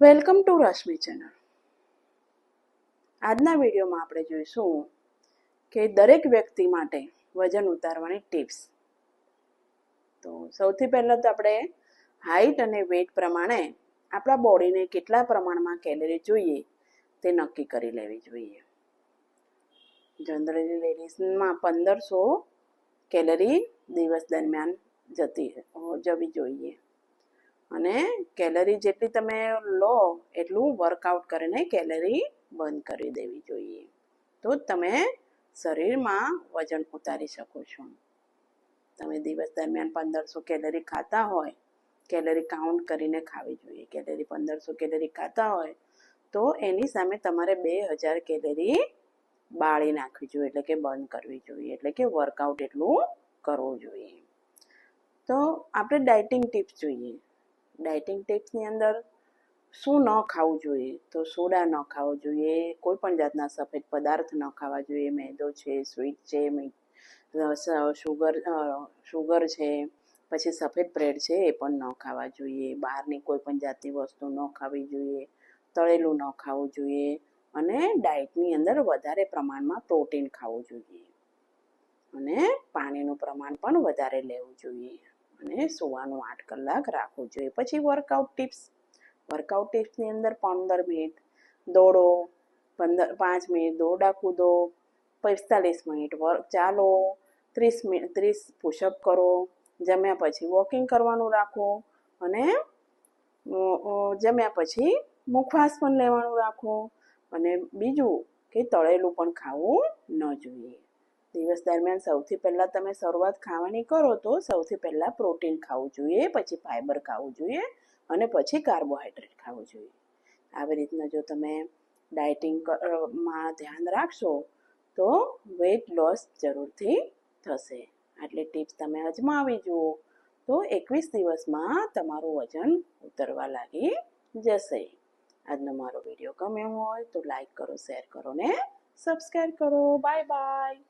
Welcome to Rashmi channel. આજના વિડીયોમાં આપણે જોઈશું કે દરેક વ્યક્તિ માટે વજન ઉતારવાની ટિપ્સ. તો સૌથી પહેલાં તો આપણે હાઇટ અને વેઇટ પ્રમાણે આપણા બોડીને કેટલા પ્રમાણમાં કેલરી જોઈએ તે નક્કી કરી લેવી જોઈએ. જનરલી લેડીઝમાં 1500 કેલરી દિવસ દરમિયાન જવી જોઈએ. અને કેલરી જેટલી તમે લો એટલું વર્કઆઉટ કરીને કેલરી બંધ કરી દેવી જોઈએ. તો તમે શરીરમાં વજન ઉતારી શકો છો. તમે દિવસ દરમિયાન 1500 કેલરી ખાતા હોય, કેલરી કાઉન્ટ કરીને ખાવી જોઈએ. કેલરી 1500 કેલરી ખાતા હોય તો એની સામે તમારે 2000 કેલરી બાળી નાખવી જોઈએ, એટલે કે બંધ કરવી જોઈએ, એટલે કે વર્કઆઉટ એટલું કરવું જોઈએ. તો આપણે ડાયટિંગ ટિપ્સ જોઈએ. ડાયટિંગ ટિપ્સની અંદર શું ન ખાવું જોઈએ? તો સોડા ન ખાવો જોઈએ, કોઈ પણ જાતના સફેદ પદાર્થ ન ખાવા જોઈએ. મેંદો છે, સ્વીટ છે, શુગર છે, પછી સફેદ બ્રેડ છે એ પણ ન ખાવા જોઈએ. બહારની કોઈ પણ જાતની વસ્તુ ન ખાવી જોઈએ. તળેલું ન ખાવું જોઈએ. અને ડાયટની અંદર વધારે પ્રમાણમાં પ્રોટીન ખાવું જોઈએ. અને પાણીનું પ્રમાણ પણ વધારે લેવું જોઈએ. અને સૂવાનું 8 કલાક રાખવું જોઈએ. પછી વર્કઆઉટ ટિપ્સની અંદર 15 મિનિટ દોડો, 5 મિનિટ દોરડા કૂદો, 45 મિનિટ ચાલો, 30 પુશઅપ કરો, જમ્યા પછી વોકિંગ કરવાનું રાખો, અને જમ્યા પછી મુખવાસ પણ લેવાનું રાખો. અને બીજું કે તળેલું પણ ખાવું ન જોઈએ. દિવસ દરમિયાન સૌથી પહેલાં તમે શરૂઆત ખાવાની કરો તો સૌથી પહેલાં પ્રોટીન ખાવું જોઈએ, પછી ફાઈબર ખાવું જોઈએ, અને પછી કાર્બોહાઈડ્રેટ ખાવું જોઈએ. આવી રીતના જો તમે ડાયટિંગમાં ધ્યાન રાખશો તો વેઇટ લોસ જરૂરથી થશે. આટલી ટિપ્સ તમે અજમાવી જુઓ તો 21 દિવસમાં તમારું વજન ઉતરવા લાગી જશે. આજનો મારો વિડીયો ગમ્યો હોય તો લાઈક કરો, શેર કરો ને સબસ્ક્રાઈબ કરો. Bye bye.